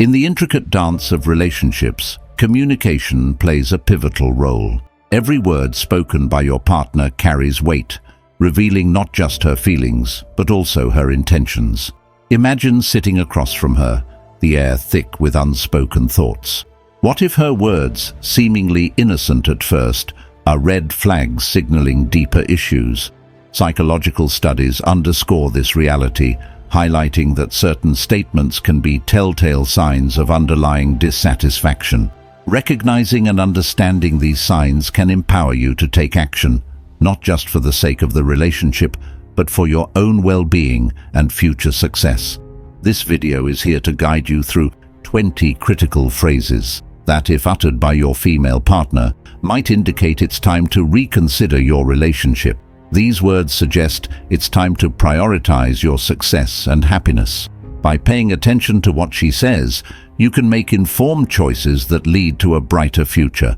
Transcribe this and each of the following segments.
In the intricate dance of relationships, communication plays a pivotal role. Every word spoken by your partner carries weight, revealing not just her feelings, but also her intentions. Imagine sitting across from her, the air thick with unspoken thoughts. What if her words, seemingly innocent at first, are red flags signaling deeper issues? Psychological studies underscore this reality, highlighting that certain statements can be telltale signs of underlying dissatisfaction. Recognizing and understanding these signs can empower you to take action, not just for the sake of the relationship, but for your own well-being and future success. This video is here to guide you through 20 critical phrases that, if uttered by your female partner, might indicate it's time to reconsider your relationship. These words suggest it's time to prioritize your success and happiness. By paying attention to what she says, you can make informed choices that lead to a brighter future.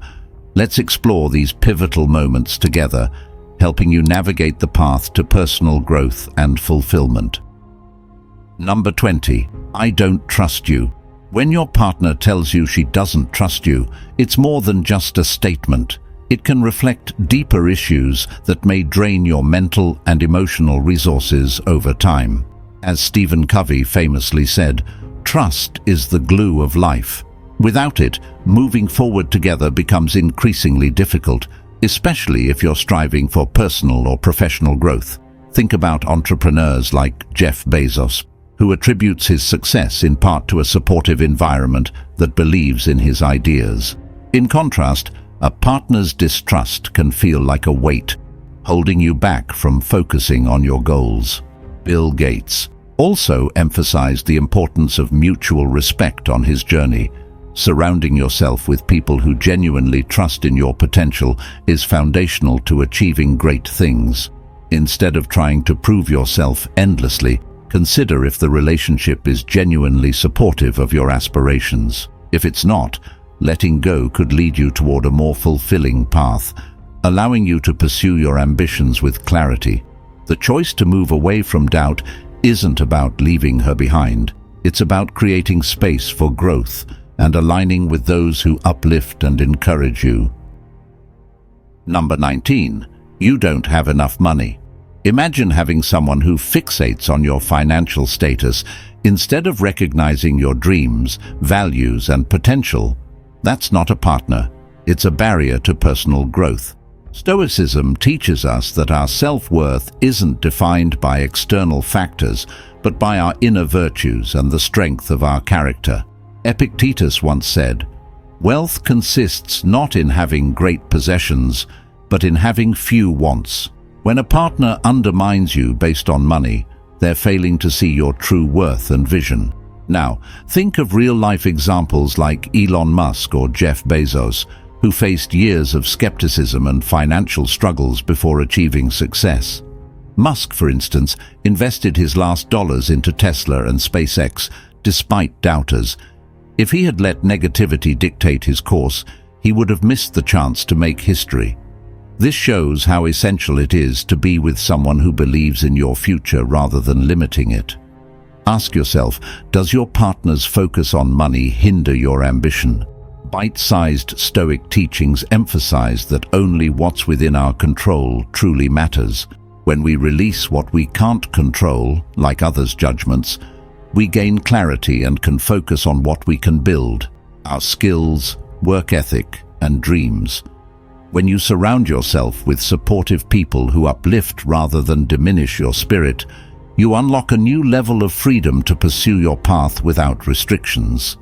Let's explore these pivotal moments together, helping you navigate the path to personal growth and fulfillment. Number 20. I don't trust you. When your partner tells you she doesn't trust you, it's more than just a statement. It can reflect deeper issues that may drain your mental and emotional resources over time. As Stephen Covey famously said, trust is the glue of life. Without it, moving forward together becomes increasingly difficult, especially if you're striving for personal or professional growth. Think about entrepreneurs like Jeff Bezos, who attributes his success in part to a supportive environment that believes in his ideas. In contrast, a partner's distrust can feel like a weight, holding you back from focusing on your goals. Bill Gates also emphasized the importance of mutual respect on his journey. Surrounding yourself with people who genuinely trust in your potential is foundational to achieving great things. Instead of trying to prove yourself endlessly, consider if the relationship is genuinely supportive of your aspirations. If it's not, letting go could lead you toward a more fulfilling path, allowing you to pursue your ambitions with clarity. The choice to move away from doubt isn't about leaving her behind. It's about creating space for growth and aligning with those who uplift and encourage you. Number 19. You don't have enough money. Imagine having someone who fixates on your financial status instead of recognizing your dreams, values, and potential. That's not a partner. It's a barrier to personal growth. Stoicism teaches us that our self-worth isn't defined by external factors, but by our inner virtues and the strength of our character. Epictetus once said, "Wealth consists not in having great possessions, but in having few wants." When a partner undermines you based on money, they're failing to see your true worth and vision. Now, think of real-life examples like Elon Musk or Jeff Bezos, who faced years of skepticism and financial struggles before achieving success. Musk, for instance, invested his last dollars into Tesla and SpaceX despite doubters. If he had let negativity dictate his course, he would have missed the chance to make history. This shows how essential it is to be with someone who believes in your future rather than limiting it. Ask yourself, does your partner's focus on money hinder your ambition? Bite-sized Stoic teachings emphasize that only what's within our control truly matters. When we release what we can't control, like others' judgments, we gain clarity and can focus on what we can build, our skills, work ethic, and dreams. When you surround yourself with supportive people who uplift rather than diminish your spirit, you unlock a new level of freedom to pursue your path without restrictions.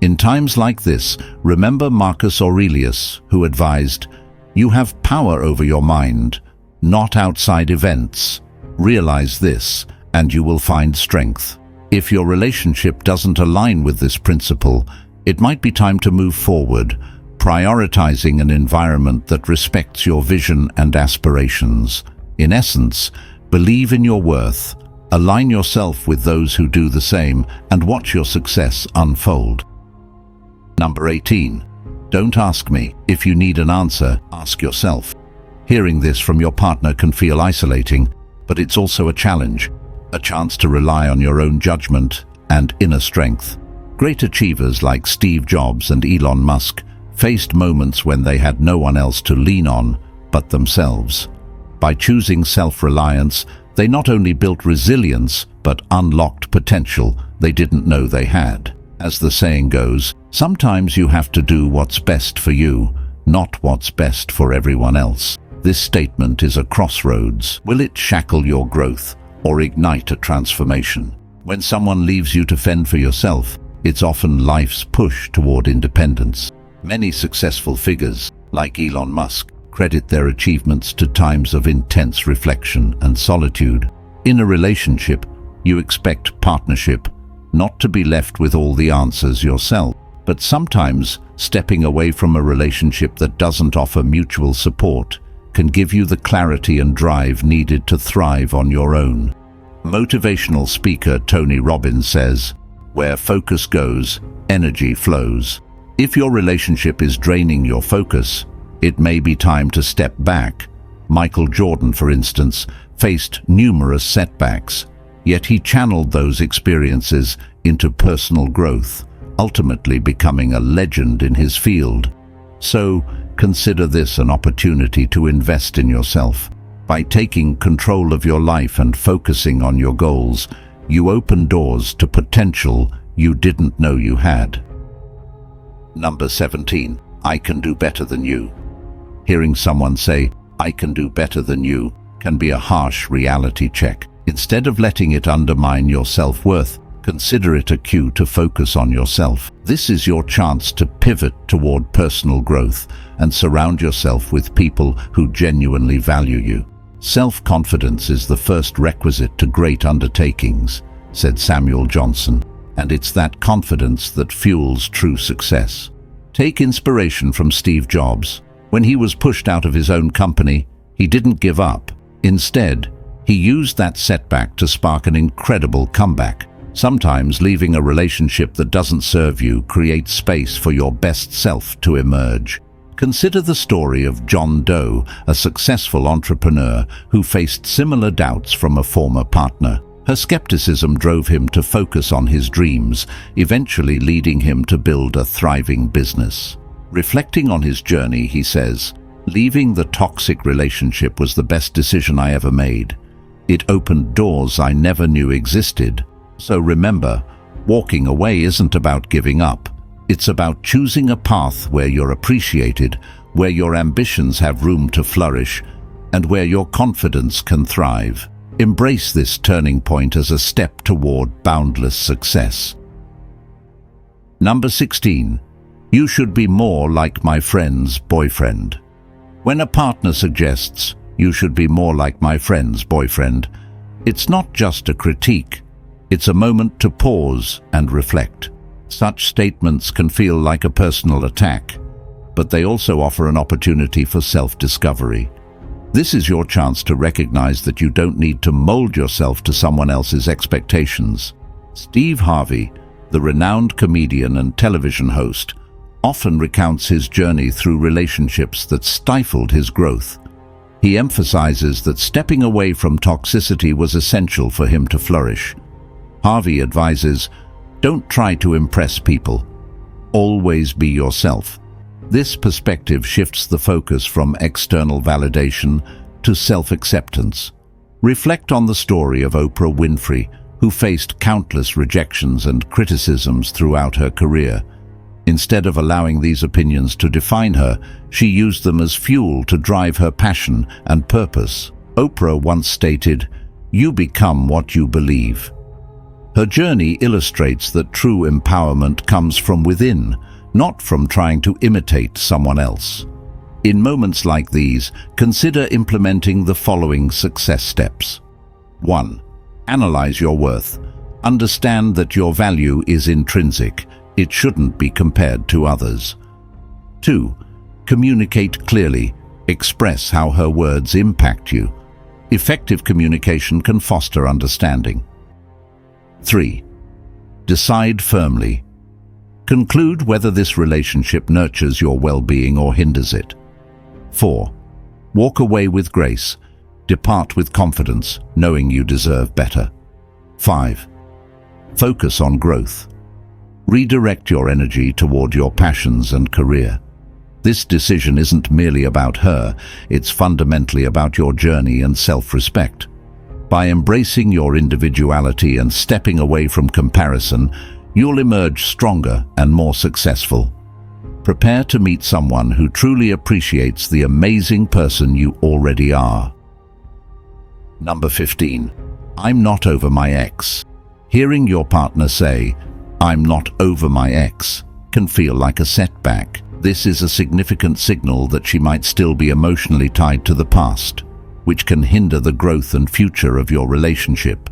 In times like this, remember Marcus Aurelius, who advised, "You have power over your mind, not outside events. Realize this, and you will find strength." If your relationship doesn't align with this principle, it might be time to move forward, prioritizing an environment that respects your vision and aspirations. In essence, believe in your worth, align yourself with those who do the same, and watch your success unfold. Number 18. Don't ask me. If you need an answer, ask yourself. Hearing this from your partner can feel isolating, but it's also a challenge, a chance to rely on your own judgment and inner strength. Great achievers like Steve Jobs and Elon Musk faced moments when they had no one else to lean on but themselves. By choosing self-reliance, they not only built resilience but unlocked potential they didn't know they had. As the saying goes, sometimes you have to do what's best for you, not what's best for everyone else. This statement is a crossroads. Will it shackle your growth or ignite a transformation? When someone leaves you to fend for yourself, it's often life's push toward independence. Many successful figures, like Elon Musk, credit their achievements to times of intense reflection and solitude. In a relationship, you expect partnership, not to be left with all the answers yourself. But sometimes, stepping away from a relationship that doesn't offer mutual support can give you the clarity and drive needed to thrive on your own. Motivational speaker Tony Robbins says, "Where focus goes, energy flows." If your relationship is draining your focus, it may be time to step back. Michael Jordan, for instance, faced numerous setbacks, yet he channeled those experiences into personal growth, ultimately becoming a legend in his field. So, consider this an opportunity to invest in yourself. By taking control of your life and focusing on your goals, you open doors to potential you didn't know you had. Number 17. I can do better than you. Hearing someone say, "I can do better than you," can be a harsh reality check. Instead of letting it undermine your self-worth, consider it a cue to focus on yourself. This is your chance to pivot toward personal growth and surround yourself with people who genuinely value you. Self-confidence is the first requisite to great undertakings, said Samuel Johnson, and it's that confidence that fuels true success. Take inspiration from Steve Jobs. When he was pushed out of his own company, he didn't give up. Instead, he used that setback to spark an incredible comeback. Sometimes leaving a relationship that doesn't serve you creates space for your best self to emerge. Consider the story of John Doe, a successful entrepreneur who faced similar doubts from a former partner. Her skepticism drove him to focus on his dreams, eventually leading him to build a thriving business. Reflecting on his journey, he says, "Leaving the toxic relationship was the best decision I ever made. It opened doors I never knew existed." So remember, walking away isn't about giving up. It's about choosing a path where you're appreciated, where your ambitions have room to flourish, and where your confidence can thrive. Embrace this turning point as a step toward boundless success. Number 16. You should be more like my friend's boyfriend. When a partner suggests, "You should be more like my friend's boyfriend," it's not just a critique. It's a moment to pause and reflect. Such statements can feel like a personal attack, but they also offer an opportunity for self-discovery. This is your chance to recognize that you don't need to mold yourself to someone else's expectations. Steve Harvey, the renowned comedian and television host, often recounts his journey through relationships that stifled his growth. He emphasizes that stepping away from toxicity was essential for him to flourish. Harvey advises, "Don't try to impress people. Always be yourself." This perspective shifts the focus from external validation to self-acceptance. Reflect on the story of Oprah Winfrey, who faced countless rejections and criticisms throughout her career. Instead of allowing these opinions to define her, she used them as fuel to drive her passion and purpose. Oprah once stated, "You become what you believe." Her journey illustrates that true empowerment comes from within, not from trying to imitate someone else. In moments like these, consider implementing the following success steps. 1. Analyze your worth. Understand that your value is intrinsic. It shouldn't be compared to others. 2. Communicate clearly. Express how her words impact you. Effective communication can foster understanding. 3. Decide firmly. Conclude whether this relationship nurtures your well-being or hinders it. 4. Walk away with grace. Depart with confidence, knowing you deserve better. 5. Focus on growth. Redirect your energy toward your passions and career. This decision isn't merely about her, it's fundamentally about your journey and self-respect. By embracing your individuality and stepping away from comparison, you'll emerge stronger and more successful. Prepare to meet someone who truly appreciates the amazing person you already are. Number 15. I'm not over my ex. Hearing your partner say, "I'm not over my ex," can feel like a setback. This is a significant signal that she might still be emotionally tied to the past, which can hinder the growth and future of your relationship.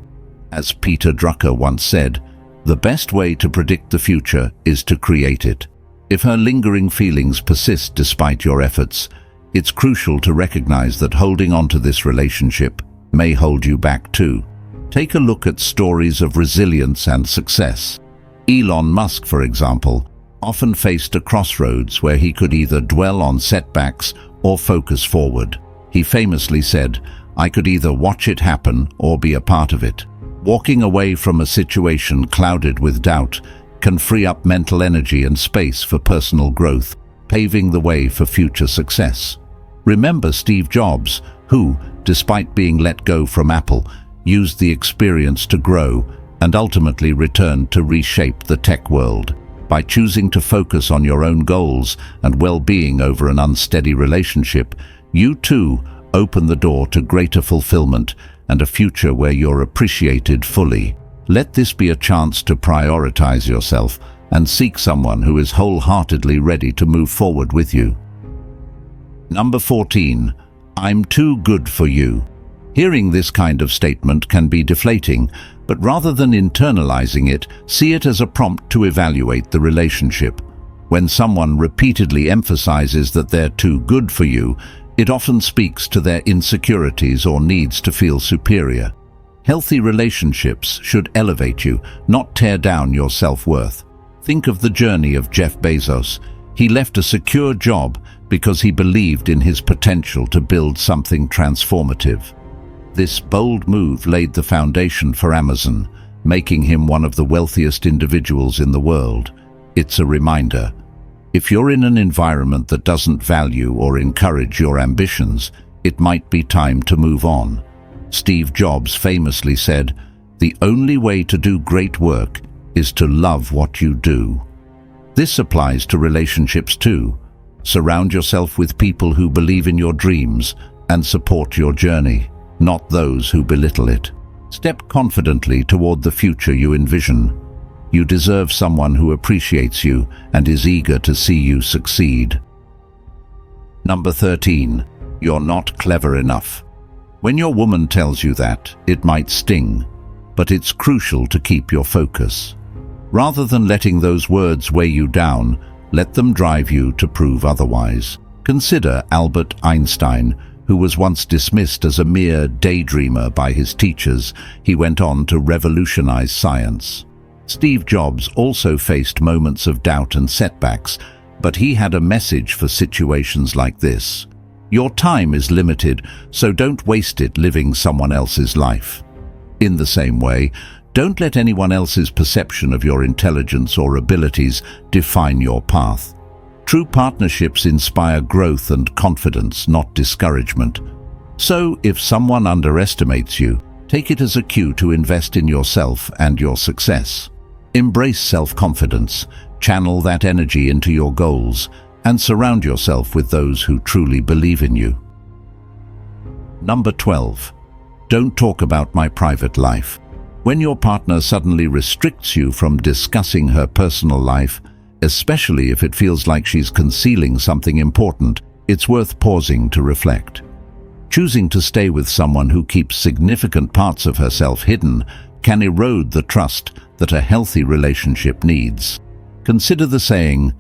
As Peter Drucker once said, "The best way to predict the future is to create it." If her lingering feelings persist despite your efforts, it's crucial to recognize that holding on to this relationship may hold you back too. Take a look at stories of resilience and success. Elon Musk, for example, often faced a crossroads where he could either dwell on setbacks or focus forward. He famously said, "I could either watch it happen or be a part of it." Walking away from a situation clouded with doubt can free up mental energy and space for personal growth, paving the way for future success. Remember Steve Jobs, who, despite being let go from Apple, used the experience to grow and ultimately returned to reshape the tech world. By choosing to focus on your own goals and well-being over an unsteady relationship, you too open the door to greater fulfillment and a future where you're appreciated fully. Let this be a chance to prioritize yourself and seek someone who is wholeheartedly ready to move forward with you. Number 14. I'm too good for you. Hearing this kind of statement can be deflating, but rather than internalizing it, see it as a prompt to evaluate the relationship. When someone repeatedly emphasizes that they're too good for you, it often speaks to their insecurities or needs to feel superior. Healthy relationships should elevate you, not tear down your self-worth. Think of the journey of Jeff Bezos. He left a secure job because he believed in his potential to build something transformative. This bold move laid the foundation for Amazon, making him one of the wealthiest individuals in the world. It's a reminder. If you're in an environment that doesn't value or encourage your ambitions, it might be time to move on. Steve Jobs famously said, "The only way to do great work is to love what you do." This applies to relationships too. Surround yourself with people who believe in your dreams and support your journey, not those who belittle it. Step confidently toward the future you envision. You deserve someone who appreciates you and is eager to see you succeed. Number 13. You're not clever enough. When your woman tells you that, it might sting, but it's crucial to keep your focus. Rather than letting those words weigh you down, let them drive you to prove otherwise. Consider Albert Einstein, who was once dismissed as a mere daydreamer by his teachers. He went on to revolutionize science. Steve Jobs also faced moments of doubt and setbacks, but he had a message for situations like this. Your time is limited, so don't waste it living someone else's life. In the same way, don't let anyone else's perception of your intelligence or abilities define your path. True partnerships inspire growth and confidence, not discouragement. So, if someone underestimates you, take it as a cue to invest in yourself and your success. Embrace self-confidence, channel that energy into your goals, and surround yourself with those who truly believe in you. Number 12. Don't talk about my private life. When your partner suddenly restricts you from discussing her personal life, especially if it feels like she's concealing something important, it's worth pausing to reflect. Choosing to stay with someone who keeps significant parts of herself hidden can erode the trust that a healthy relationship needs. Consider the saying,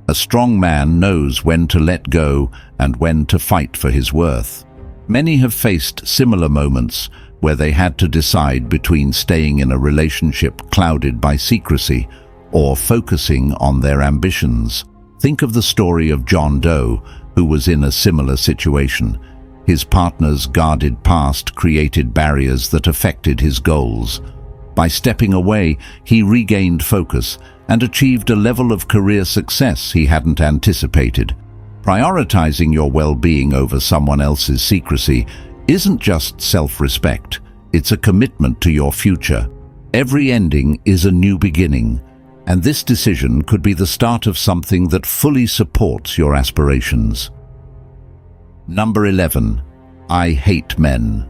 "A strong man knows when to let go and when to fight for his worth." Many have faced similar moments where they had to decide between staying in a relationship clouded by secrecy or focusing on their ambitions. Think of the story of John Doe, who was in a similar situation. His partner's guarded past created barriers that affected his goals. By stepping away, he regained focus and achieved a level of career success he hadn't anticipated. Prioritizing your well-being over someone else's secrecy isn't just self-respect, it's a commitment to your future. Every ending is a new beginning, and this decision could be the start of something that fully supports your aspirations. Number 11. I hate men.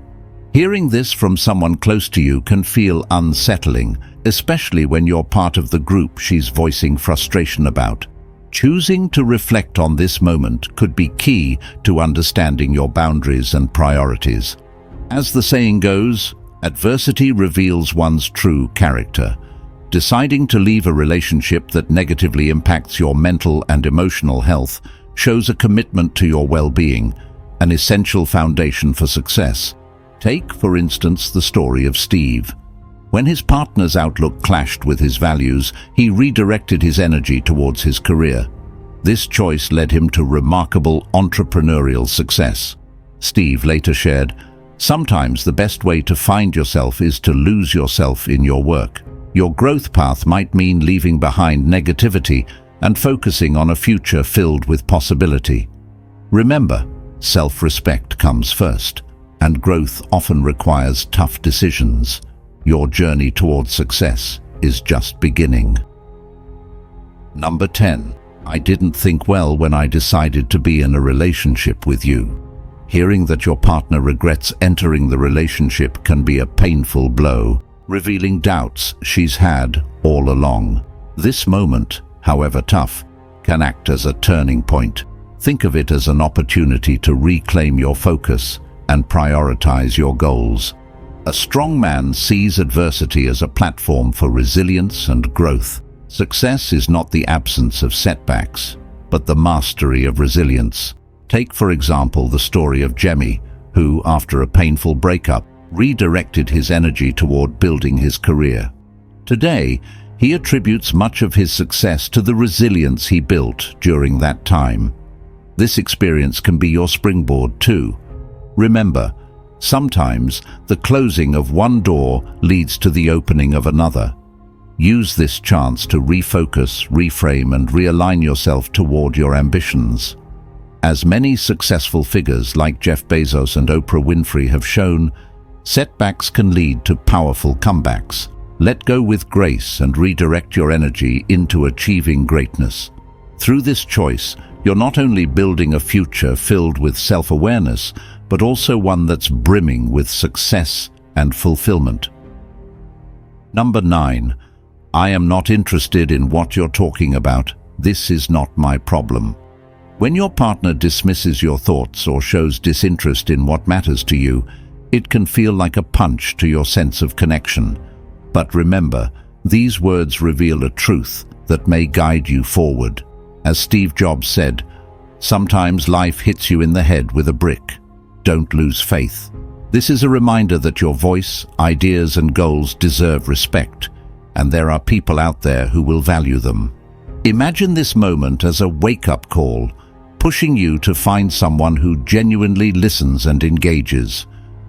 Hearing this from someone close to you can feel unsettling, especially when you're part of the group she's voicing frustration about. Choosing to reflect on this moment could be key to understanding your boundaries and priorities. As the saying goes, adversity reveals one's true character. Deciding to leave a relationship that negatively impacts your mental and emotional health shows a commitment to your well-being, an essential foundation for success. Take, for instance, the story of Steve. When his partner's outlook clashed with his values, he redirected his energy towards his career. This choice led him to remarkable entrepreneurial success. Steve later shared, "Sometimes the best way to find yourself is to lose yourself in your work. Your growth path might mean leaving behind negativity and focusing on a future filled with possibility." Remember, self-respect comes first, and growth often requires tough decisions. Your journey towards success is just beginning. Number 10. I didn't think well when I decided to be in a relationship with you. Hearing that your partner regrets entering the relationship can be a painful blow, revealing doubts she's had all along. This moment, however tough, can act as a turning point. Think of it as an opportunity to reclaim your focus and prioritize your goals. A strong man sees adversity as a platform for resilience and growth. Success is not the absence of setbacks, but the mastery of resilience. Take, for example, the story of Jemmy, who, after a painful breakup, redirected his energy toward building his career. Today, he attributes much of his success to the resilience he built during that time. This experience can be your springboard too. Remember, sometimes the closing of one door leads to the opening of another. Use this chance to refocus, reframe, and realign yourself toward your ambitions. As many successful figures like Jeff Bezos and Oprah Winfrey have shown, setbacks can lead to powerful comebacks. Let go with grace and redirect your energy into achieving greatness. Through this choice, you're not only building a future filled with self-awareness, but also one that's brimming with success and fulfillment. Number 9. I am not interested in what you're talking about. This is not my problem. When your partner dismisses your thoughts or shows disinterest in what matters to you, it can feel like a punch to your sense of connection. But remember, these words reveal a truth that may guide you forward. As Steve Jobs said, "Sometimes life hits you in the head with a brick. Don't lose faith." This is a reminder that your voice, ideas, and goals deserve respect, and there are people out there who will value them. Imagine this moment as a wake-up call, pushing you to find someone who genuinely listens and engages.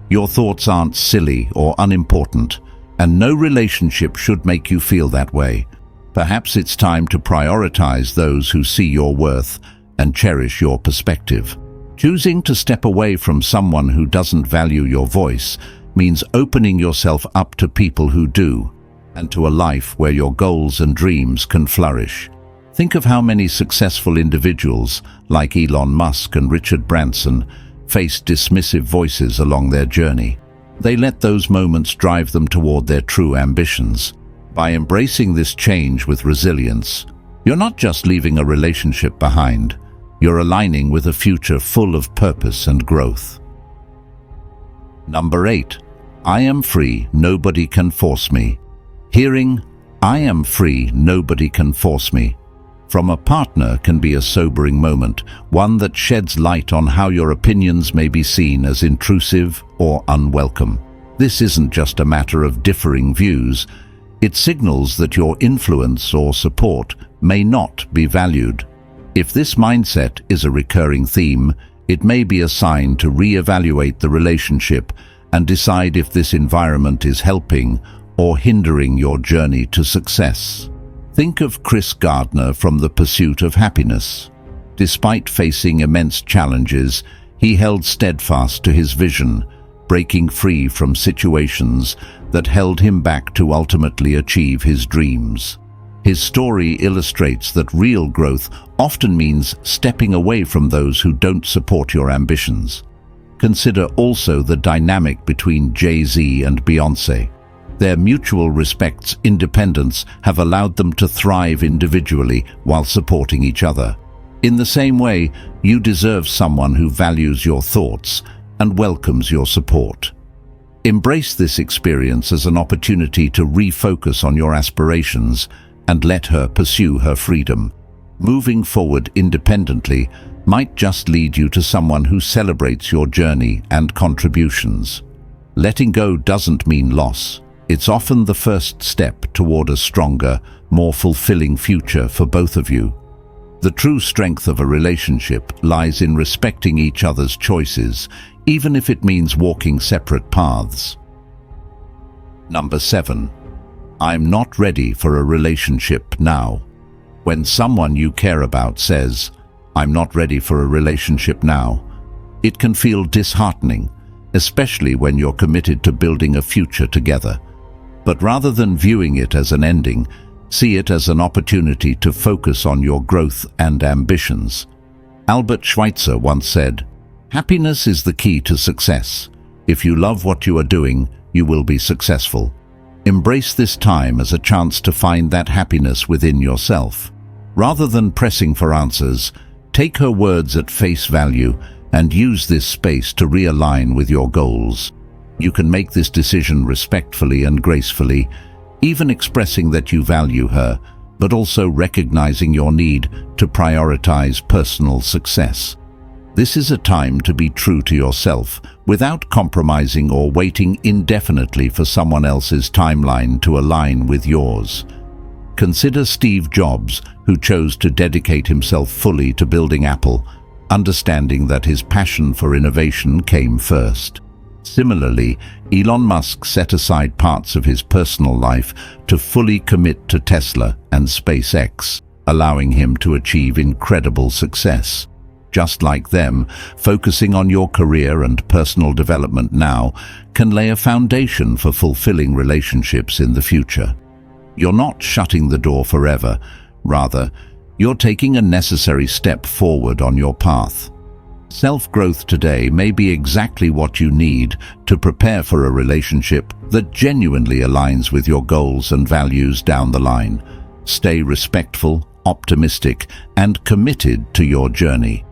Your thoughts aren't silly or unimportant, and no relationship should make you feel that way. Perhaps it's time to prioritize those who see your worth and cherish your perspective. Choosing to step away from someone who doesn't value your voice means opening yourself up to people who do, and to a life where your goals and dreams can flourish. Think of how many successful individuals, like Elon Musk and Richard Branson, faced dismissive voices along their journey. They let those moments drive them toward their true ambitions. By embracing this change with resilience, you're not just leaving a relationship behind, you're aligning with a future full of purpose and growth. Number 8. I am free, nobody can force me. Hearing, "I am free, nobody can force me," from a partner can be a sobering moment, one that sheds light on how your opinions may be seen as intrusive or unwelcome. This isn't just a matter of differing views, it signals that your influence or support may not be valued. If this mindset is a recurring theme, it may be a sign to reevaluate the relationship and decide if this environment is helping or hindering your journey to success. Think of Chris Gardner from The Pursuit of Happiness. Despite facing immense challenges, he held steadfast to his vision, breaking free from situations that held him back to ultimately achieve his dreams. His story illustrates that real growth often means stepping away from those who don't support your ambitions. Consider also the dynamic between Jay-Z and Beyoncé. Their mutual respect's independence have allowed them to thrive individually while supporting each other. In the same way, you deserve someone who values your thoughts and welcomes your support. Embrace this experience as an opportunity to refocus on your aspirations and let her pursue her freedom. Moving forward independently might just lead you to someone who celebrates your journey and contributions. Letting go doesn't mean loss. It's often the first step toward a stronger, more fulfilling future for both of you. The true strength of a relationship lies in respecting each other's choices, even if it means walking separate paths. Number 7. I'm not ready for a relationship now. When someone you care about says, "I'm not ready for a relationship now," it can feel disheartening, especially when you're committed to building a future together. But rather than viewing it as an ending, see it as an opportunity to focus on your growth and ambitions. Albert Schweitzer once said, "Happiness is the key to success. If you love what you are doing, you will be successful." Embrace this time as a chance to find that happiness within yourself. Rather than pressing for answers, take her words at face value and use this space to realign with your goals. You can make this decision respectfully and gracefully, even expressing that you value her, but also recognizing your need to prioritize personal success. This is a time to be true to yourself without compromising or waiting indefinitely for someone else's timeline to align with yours. Consider Steve Jobs, who chose to dedicate himself fully to building Apple, understanding that his passion for innovation came first. Similarly, Elon Musk set aside parts of his personal life to fully commit to Tesla and SpaceX, allowing him to achieve incredible success. Just like them, focusing on your career and personal development now can lay a foundation for fulfilling relationships in the future. You're not shutting the door forever. Rather, you're taking a necessary step forward on your path. Self-growth today may be exactly what you need to prepare for a relationship that genuinely aligns with your goals and values down the line. Stay respectful, optimistic, and committed to your journey.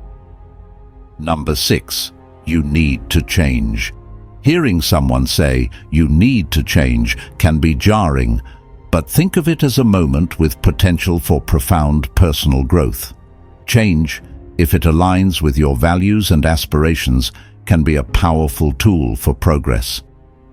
Number 6. You need to change. Hearing someone say, "You need to change," can be jarring, but think of it as a moment with potential for profound personal growth. Change, if it aligns with your values and aspirations, can be a powerful tool for progress.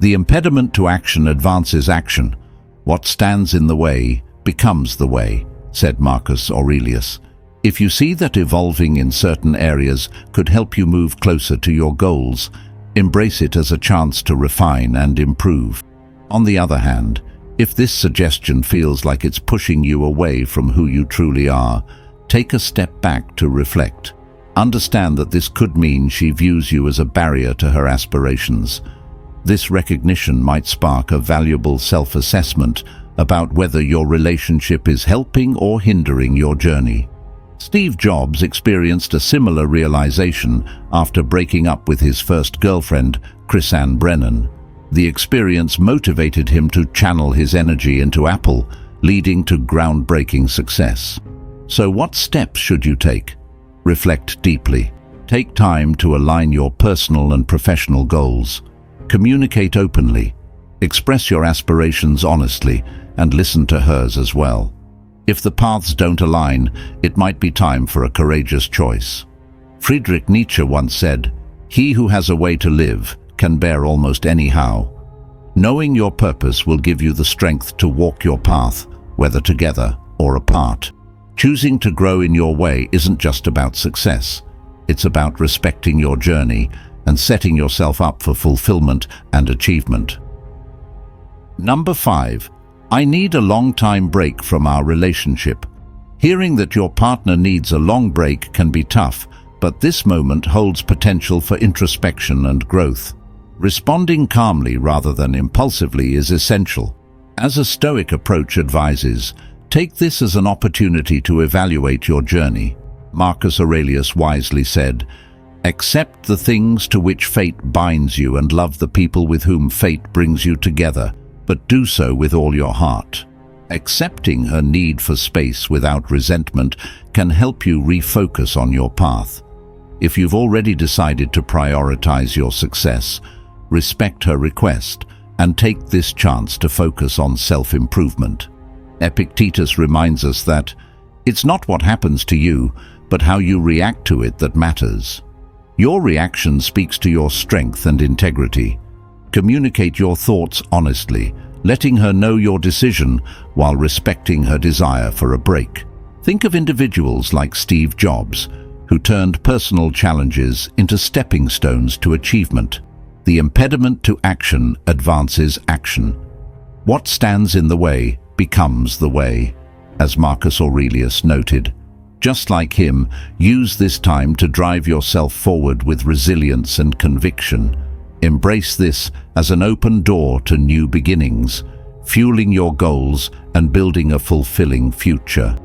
The impediment to action advances action. What stands in the way becomes the way, said Marcus Aurelius. If you see that evolving in certain areas could help you move closer to your goals, embrace it as a chance to refine and improve. On the other hand, if this suggestion feels like it's pushing you away from who you truly are, take a step back to reflect. Understand that this could mean she views you as a barrier to her aspirations. This recognition might spark a valuable self-assessment about whether your relationship is helping or hindering your journey. Steve Jobs experienced a similar realization after breaking up with his first girlfriend, Chrisanne Brennan. The experience motivated him to channel his energy into Apple, leading to groundbreaking success. So what steps should you take? Reflect deeply. Take time to align your personal and professional goals. Communicate openly. Express your aspirations honestly and listen to hers as well. If the paths don't align, it might be time for a courageous choice. Friedrich Nietzsche once said, "He who has a way to live can bear almost any how." Knowing your purpose will give you the strength to walk your path, whether together or apart. Choosing to grow in your way isn't just about success. It's about respecting your journey and setting yourself up for fulfillment and achievement. Number 5. I need a long-time break from our relationship. Hearing that your partner needs a long break can be tough, but this moment holds potential for introspection and growth. Responding calmly rather than impulsively is essential. As a Stoic approach advises, take this as an opportunity to evaluate your journey. Marcus Aurelius wisely said, "Accept the things to which fate binds you and love the people with whom fate brings you together, but do so with all your heart." Accepting her need for space without resentment can help you refocus on your path. If you've already decided to prioritize your success, respect her request and take this chance to focus on self-improvement. Epictetus reminds us that it's not what happens to you, but how you react to it that matters. Your reaction speaks to your strength and integrity. Communicate your thoughts honestly, letting her know your decision while respecting her desire for a break. Think of individuals like Steve Jobs, who turned personal challenges into stepping stones to achievement. The impediment to action advances action. What stands in the way becomes the way, as Marcus Aurelius noted. Just like him, use this time to drive yourself forward with resilience and conviction. Embrace this as an open door to new beginnings, fueling your goals and building a fulfilling future.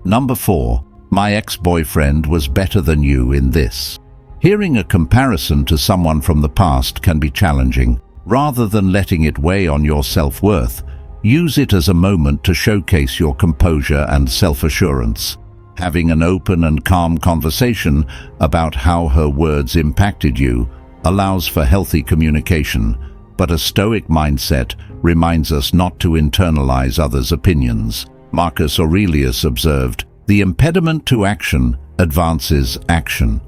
Number 4. My ex-boyfriend was better than you in this. Hearing a comparison to someone from the past can be challenging. Rather than letting it weigh on your self-worth, use it as a moment to showcase your composure and self-assurance. Having an open and calm conversation about how her words impacted you allows for healthy communication, but a Stoic mindset reminds us not to internalize others' opinions. Marcus Aurelius observed, "The impediment to action advances action.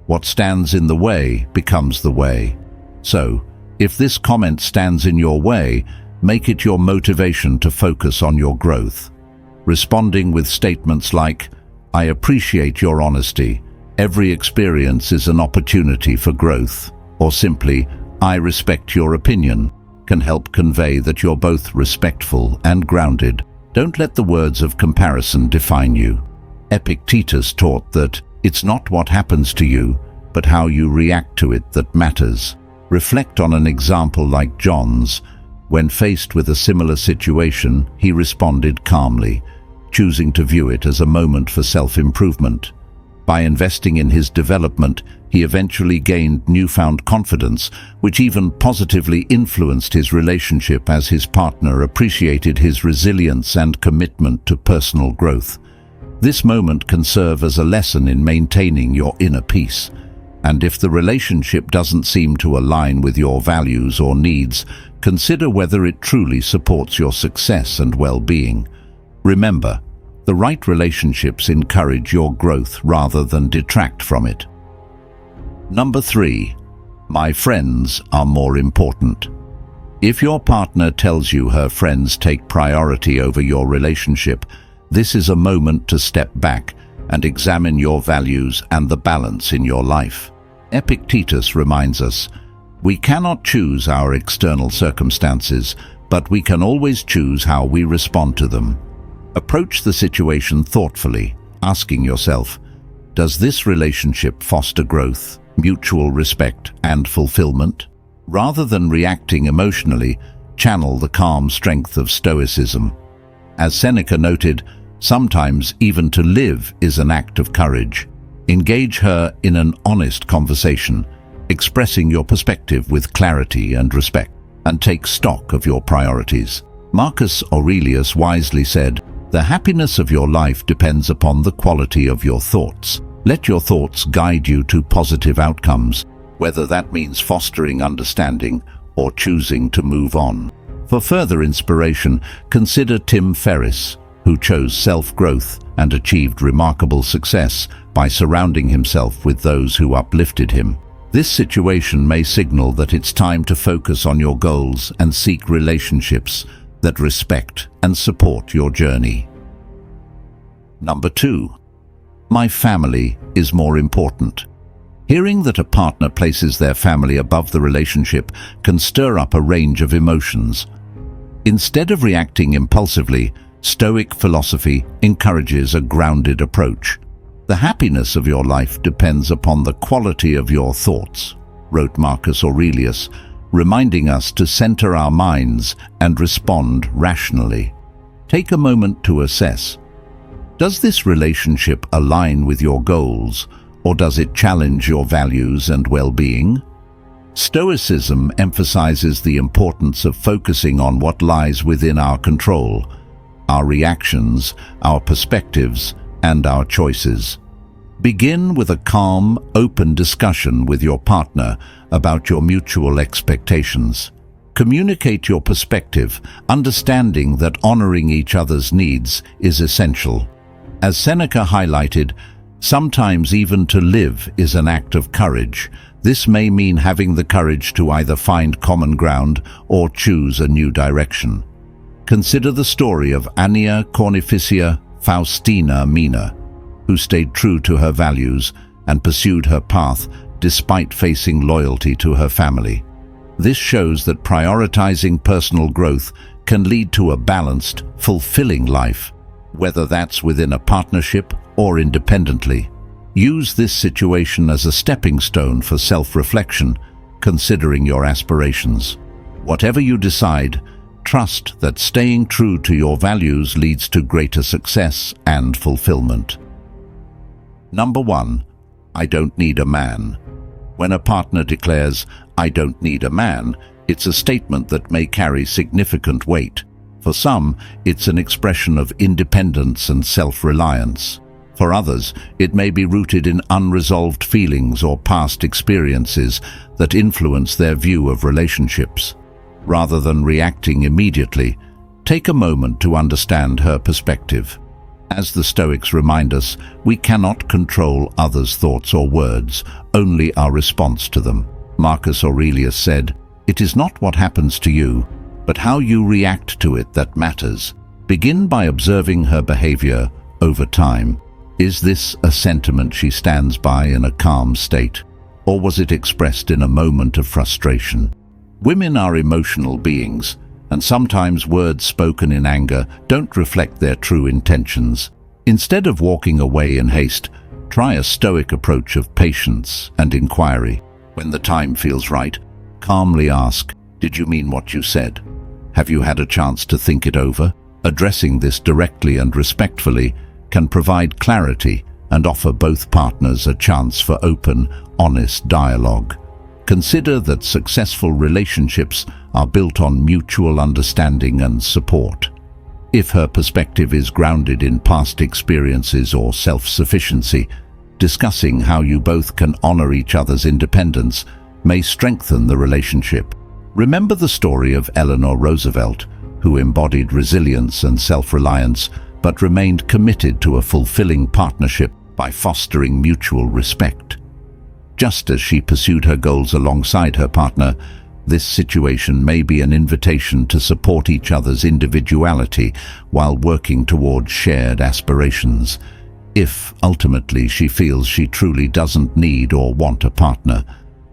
What stands in the way becomes the way." So, if this comment stands in your way, make it your motivation to focus on your growth. Responding with statements like, "I appreciate your honesty. Every experience is an opportunity for growth," or simply, "I respect your opinion," can help convey that you're both respectful and grounded. Don't let the words of comparison define you. Epictetus taught that it's not what happens to you, but how you react to it that matters. Reflect on an example like John's. When faced with a similar situation, he responded calmly, choosing to view it as a moment for self-improvement. By investing in his development, he eventually gained newfound confidence, which even positively influenced his relationship as his partner appreciated his resilience and commitment to personal growth. This moment can serve as a lesson in maintaining your inner peace. And if the relationship doesn't seem to align with your values or needs, consider whether it truly supports your success and well-being. Remember, the right relationships encourage your growth rather than detract from it. Number 3. My friends are more important. If your partner tells you her friends take priority over your relationship, this is a moment to step back and examine your values and the balance in your life. Epictetus reminds us, we cannot choose our external circumstances, but we can always choose how we respond to them. Approach the situation thoughtfully, asking yourself, does this relationship foster growth, mutual respect, and fulfillment? Rather than reacting emotionally, channel the calm strength of Stoicism. As Seneca noted, sometimes even to live is an act of courage. Engage her in an honest conversation, expressing your perspective with clarity and respect, and take stock of your priorities. Marcus Aurelius wisely said, "The happiness of your life depends upon the quality of your thoughts." Let your thoughts guide you to positive outcomes, whether that means fostering understanding or choosing to move on. For further inspiration, consider Tim Ferriss, who chose self-growth and achieved remarkable success by surrounding himself with those who uplifted him. This situation may signal that it's time to focus on your goals and seek relationships that respect and support your journey. Number 2. My family is more important. Hearing that a partner places their family above the relationship can stir up a range of emotions. Instead of reacting impulsively, Stoic philosophy encourages a grounded approach. "The happiness of your life depends upon the quality of your thoughts," wrote Marcus Aurelius, reminding us to center our minds and respond rationally. Take a moment to assess. Does this relationship align with your goals, or does it challenge your values and well-being? Stoicism emphasizes the importance of focusing on what lies within our control, our reactions, our perspectives, and our choices. Begin with a calm, open discussion with your partner about your mutual expectations. Communicate your perspective, understanding that honoring each other's needs is essential. As Seneca highlighted, sometimes even to live is an act of courage. This may mean having the courage to either find common ground or choose a new direction. Consider the story of Annia Cornificia Faustina Mina, who stayed true to her values and pursued her path despite facing loyalty to her family. This shows that prioritizing personal growth can lead to a balanced, fulfilling life, whether that's within a partnership or independently. Use this situation as a stepping stone for self-reflection, considering your aspirations. Whatever you decide, trust that staying true to your values leads to greater success and fulfillment. Number 1. I don't need a man. When a partner declares, "I don't need a man," it's a statement that may carry significant weight. For some, it's an expression of independence and self-reliance. For others, it may be rooted in unresolved feelings or past experiences that influence their view of relationships. Rather than reacting immediately, take a moment to understand her perspective. As the Stoics remind us, we cannot control others' thoughts or words, only our response to them. Marcus Aurelius said, "It is not what happens to you, but how you react to it that matters." Begin by observing her behavior over time. Is this a sentiment she stands by in a calm state, or was it expressed in a moment of frustration? Women are emotional beings, and sometimes words spoken in anger don't reflect their true intentions. Instead of walking away in haste, try a Stoic approach of patience and inquiry. When the time feels right, calmly ask, "Did you mean what you said? Have you had a chance to think it over?" Addressing this directly and respectfully can provide clarity and offer both partners a chance for open, honest dialogue. Consider that successful relationships are built on mutual understanding and support. If her perspective is grounded in past experiences or self-sufficiency, discussing how you both can honor each other's independence may strengthen the relationship. Remember the story of Eleanor Roosevelt, who embodied resilience and self-reliance but remained committed to a fulfilling partnership by fostering mutual respect. Just as she pursued her goals alongside her partner, this situation may be an invitation to support each other's individuality while working towards shared aspirations. If, ultimately, she feels she truly doesn't need or want a partner,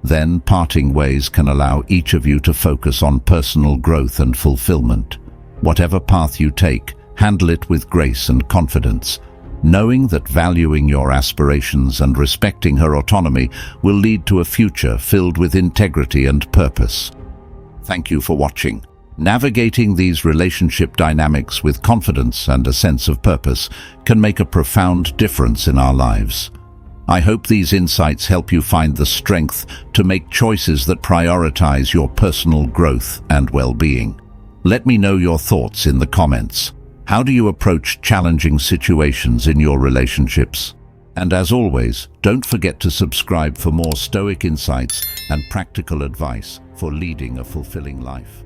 then parting ways can allow each of you to focus on personal growth and fulfillment. Whatever path you take, handle it with grace and confidence, knowing that valuing your aspirations and respecting her autonomy will lead to a future filled with integrity and purpose. Thank you for watching. Navigating these relationship dynamics with confidence and a sense of purpose can make a profound difference in our lives. I hope these insights help you find the strength to make choices that prioritize your personal growth and well-being. Let me know your thoughts in the comments. How do you approach challenging situations in your relationships? And as always, don't forget to subscribe for more Stoic insights and practical advice for leading a fulfilling life.